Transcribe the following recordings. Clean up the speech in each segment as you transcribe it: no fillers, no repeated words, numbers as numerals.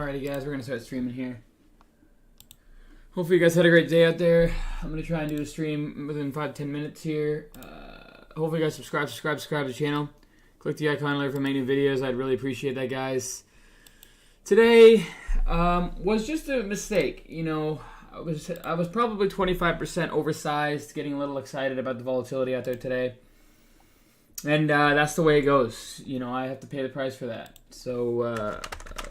Alrighty guys, we're going to start streaming here. Hopefully you guys had a great day out there. I'm going to try and do a stream within 5 to 10 minutes here. Hopefully you guys subscribe to the channel. Click the icon later for making new videos. I'd really appreciate that, guys. Today was just a mistake. You know, I was probably 25% oversized, getting a little excited about the volatility out there today. And that's the way it goes. You know, I have to pay the price for that. So,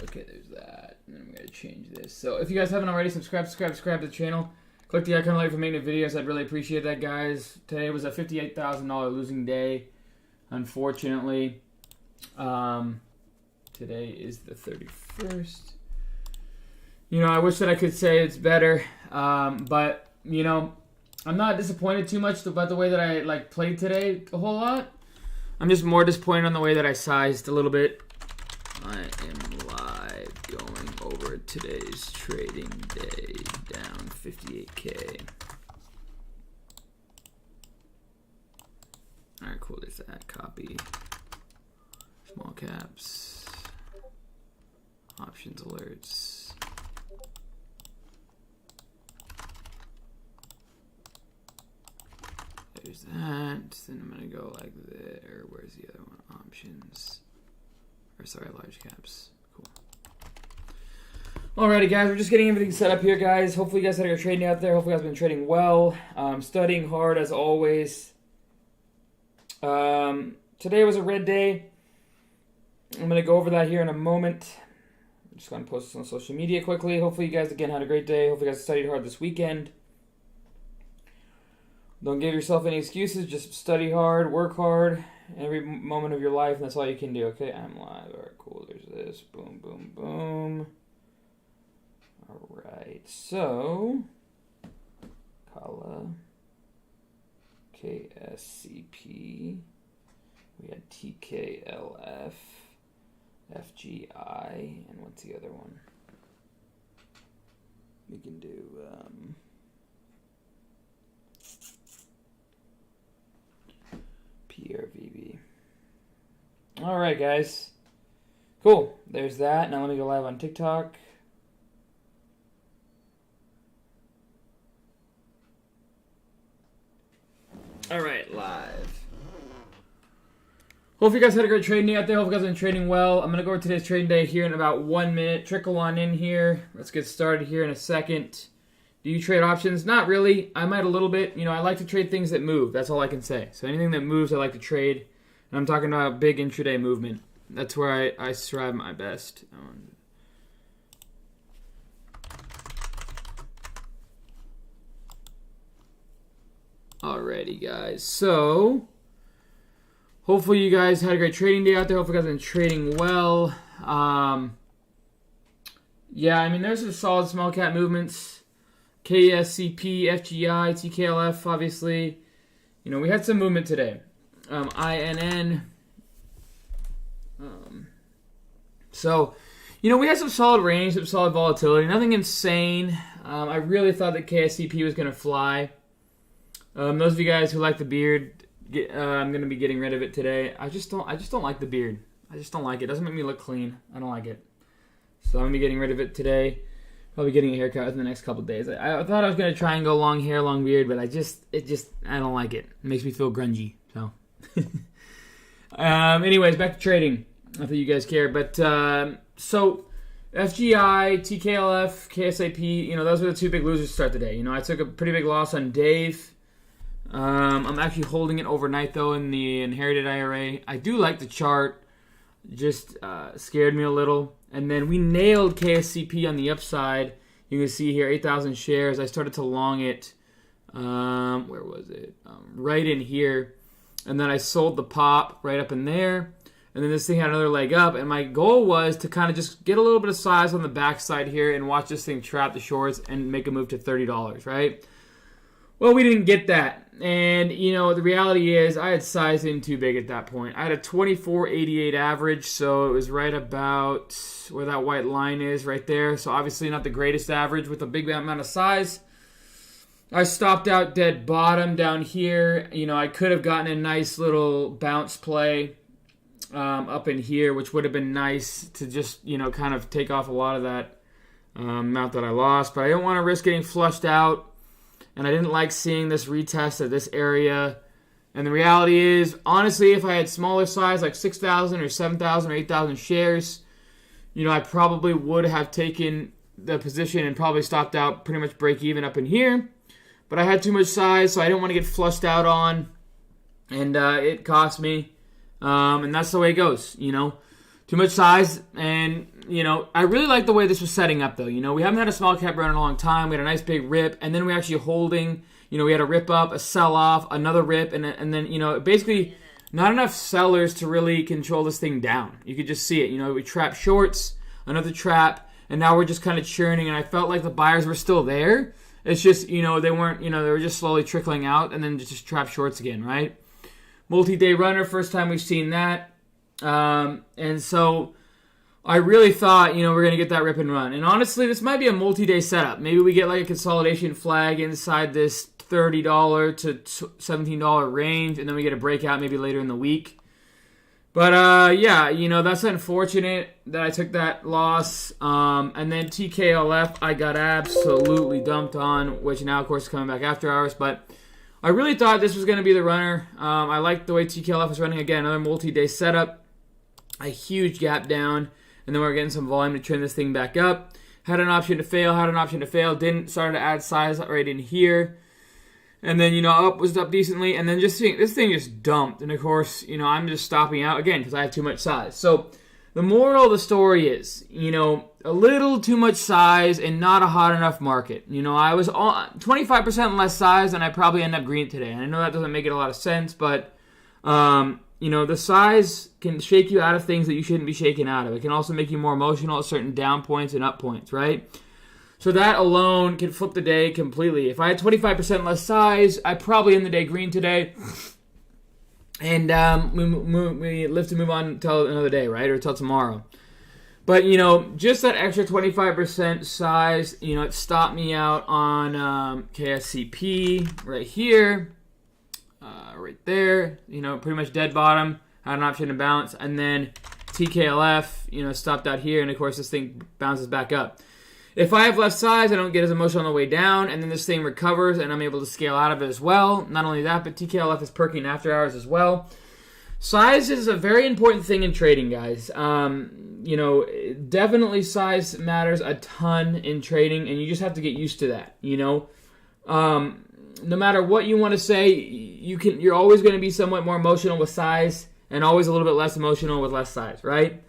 okay, there's that. And then I'm going to change this. So, if you guys haven't already, subscribe to the channel. Click the icon later for making videos. I'd really appreciate that, guys. Today was a $58,000 losing day, unfortunately. Today is the 31st. You know, I wish that I could say it's better. But, you know, I'm not disappointed too much about the way that I, played today a whole lot. I'm just more disappointed on the way that I sized a little bit. I am live going over today's trading day, down 58K. Alright, cool, there's that. Copy. Small caps. Options alerts. There's that. Then I'm going to go like there. Where's the other one? Options. Or sorry, large caps. Cool. Alrighty, guys. We're just getting everything set up here, guys. Hopefully you guys had a good trading out there. Hopefully you guys have been trading well. Studying hard as always. Today was a red day. I'm going to go over that here in a moment. I'm just going to post this on social media quickly. Hopefully you guys, again, had a great day. Hopefully you guys studied hard this weekend. Don't give yourself any excuses. Just study hard, work hard, every moment of your life, and that's all you can do, okay? I'm live. All right, cool. There's this. Boom, boom, boom. All right. So, Kala, KSCP. We had TKLF, FGI, and what's the other one? We can do... PRVB. Alright, guys. Cool. There's that. Now let me go live on TikTok. Alright, live. Hope you guys had a great trading day out there. Hope you guys have been trading well. I'm going to go over today's trading day here in about 1 minute. Trickle on in here. Let's get started here in a second. Do you trade options? Not really. I might a little bit. You know, I like to trade things that move. That's all I can say. So anything that moves, I like to trade. And I'm talking about big intraday movement. That's where I strive my best. Alrighty, guys. So, hopefully you guys had a great trading day out there. Hopefully you guys have been trading well. Yeah, I mean, there's some solid small cap movements. KSCP, FGI, TKLF, obviously. You know, we had some movement today. INN. So, you know, we had some solid range, some solid volatility. Nothing insane. I really thought that KSCP was going to fly. Those of you guys who like the beard, I'm going to be getting rid of it today. I just don't like the beard. I just don't like it. It doesn't make me look clean. I don't like it. So I'm going to be getting rid of it today. Probably getting a haircut within the next couple of days. I thought I was going to try and go long hair, long beard, but I don't like it. It makes me feel grungy. So, anyways, back to trading. Not that you guys care, but so FGI, TKLF, KSAP, you know, those were the two big losers to start the day. You know, I took a pretty big loss on Dave. I'm actually holding it overnight though in the inherited IRA. I do like the chart. Just scared me a little. And then we nailed KSCP on the upside. You can see here, 8,000 shares. I started to long it. Where was it? Right in here. And then I sold the pop right up in there. And then this thing had another leg up. And my goal was to kind of just get a little bit of size on the backside here and watch this thing trap the shorts and make a move to $30, right? Well, we didn't get that. And, you know, the reality is I had sized in too big at that point. I had a 24.88 average, so it was right about where that white line is right there. So obviously not the greatest average with a big amount of size. I stopped out dead bottom down here. You know, I could have gotten a nice little bounce play. up in here, which would have been nice to just, kind of take off a lot of that amount that I lost. But I didn't want to risk getting flushed out, and I didn't like seeing this retest at this area. And the reality is, honestly, if I had smaller size, like 6,000 or 7,000 or 8,000 shares, I probably would have taken the position and probably stopped out pretty much break even up in here. But I had too much size, so I didn't want to get flushed out on, and it cost me. And that's the way it goes, Too much size, and, I really like the way this was setting up, though. We haven't had a small cap run in a long time. We had a nice big rip, and then we actually holding. We had a rip up, a sell off, another rip, and then, basically not enough sellers to really control this thing down. You could just see it. We trapped shorts, another trap, and now we're just kind of churning, and I felt like the buyers were still there. It's just, they weren't, they were just slowly trickling out, and then just trap shorts again, right? Multi-day runner, first time we've seen that. And so I really thought, we're going to get that rip and run. And honestly, this might be a multi-day setup. Maybe we get like a consolidation flag inside this $30 to $17 range, and then we get a breakout maybe later in the week. But, yeah, that's unfortunate that I took that loss. And then TKLF, I got absolutely dumped on, which now, of course, is coming back after hours. But I really thought this was going to be the runner. I liked the way TKLF was running. Again, another multi-day setup. A huge gap down. And then we're getting some volume to trim this thing back up. Had an option to fail, didn't. Started to add size right in here. And then, up was up decently. And then this thing just dumped. And, of course, I'm just stopping out again because I have too much size. So the moral of the story is, a little too much size and not a hot enough market. I was 25% less size and I probably end up green today. And I know that doesn't make it a lot of sense, but, the size can shake you out of things that you shouldn't be shaken out of. It can also make you more emotional at certain down points and up points, right? So that alone can flip the day completely. If I had 25% less size, I probably end the day green today. And we live to move on until another day, right? Or until tomorrow. But, just that extra 25% size, it stopped me out on KSCP right here. Right there. Pretty much dead bottom. Had an option to bounce. And then TKLF, stopped out here. And, of course, this thing bounces back up. If I have less size, I don't get as emotional on the way down, and then this thing recovers, and I'm able to scale out of it as well. Not only that, but TKLF is perking after hours as well. Size is a very important thing in trading, guys. Definitely size matters a ton in trading, and you just have to get used to that. No matter what you want to say, you're always going to be somewhat more emotional with size, and always a little bit less emotional with less size, right?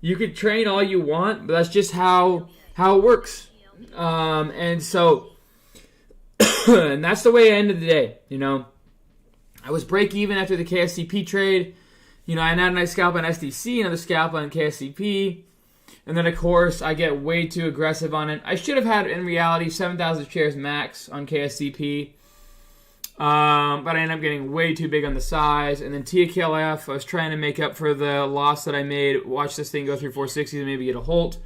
You could train all you want, but that's just how it works. And so, and that's the way I ended the day, I was break even after the KSCP trade. I had a nice scalp on SDC, another scalp on KSCP. And then, of course, I get way too aggressive on it. I should have had, in reality, 7,000 shares max on KSCP. But I ended up getting way too big on the size. And then TKLF, I was trying to make up for the loss that I made. Watch this thing go through 460 and maybe get a halt.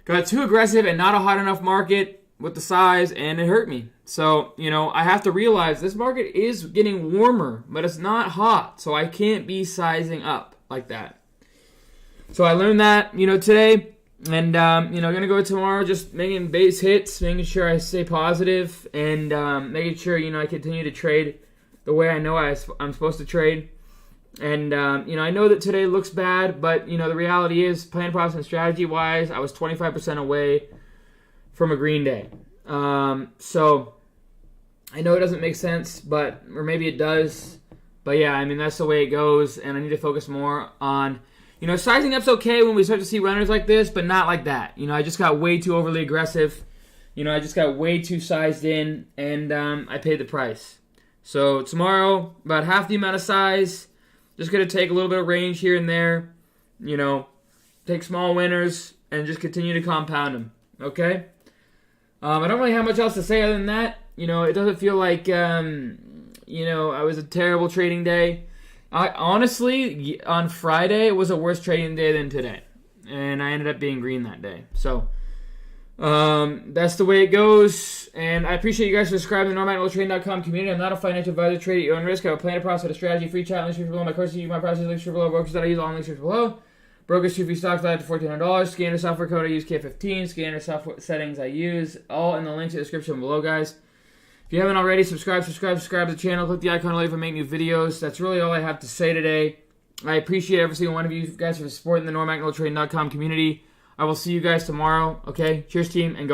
Got too aggressive and not a hot enough market with the size, and it hurt me. So, I have to realize this market is getting warmer, but it's not hot. So I can't be sizing up like that. So I learned that, today. And, going to go tomorrow just making base hits, making sure I stay positive, and making sure, I continue to trade the way I know I'm supposed to trade. And, I know that today looks bad, but, the reality is, plan, process, and strategy-wise, I was 25% away from a green day. So, I know it doesn't make sense, or maybe it does. But, yeah, that's the way it goes, and I need to focus more on, sizing up's okay when we start to see runners like this, but not like that. I just got way too overly aggressive. I just got way too sized in, and I paid the price. So, tomorrow, about half the amount of size. Just going to take a little bit of range here and there, take small winners, and just continue to compound them, okay? I don't really have much else to say other than that. It doesn't feel like, I was a terrible trading day. Honestly, on Friday, it was a worse trading day than today, and I ended up being green that day. So, That's the way it goes. And I appreciate you guys subscribing to the NormagnolTrading.com community. I'm not a financial advisor. Trade at your own risk. I have a plan, a process, a strategy, free chat, links below. My courses, my process, links below. Brokers that I use, all links below. Brokers, free stocks, valued to $1,400. Scanner software code I use, K15. Scanner software settings I use, all in the links in the description below, guys. If you haven't already, subscribe to the channel. Click the icon below if I make new videos. That's really all I have to say today. I appreciate every single one of you guys for supporting the NormagnolTrading.com community. I will see you guys tomorrow. Okay? Cheers, team, and go.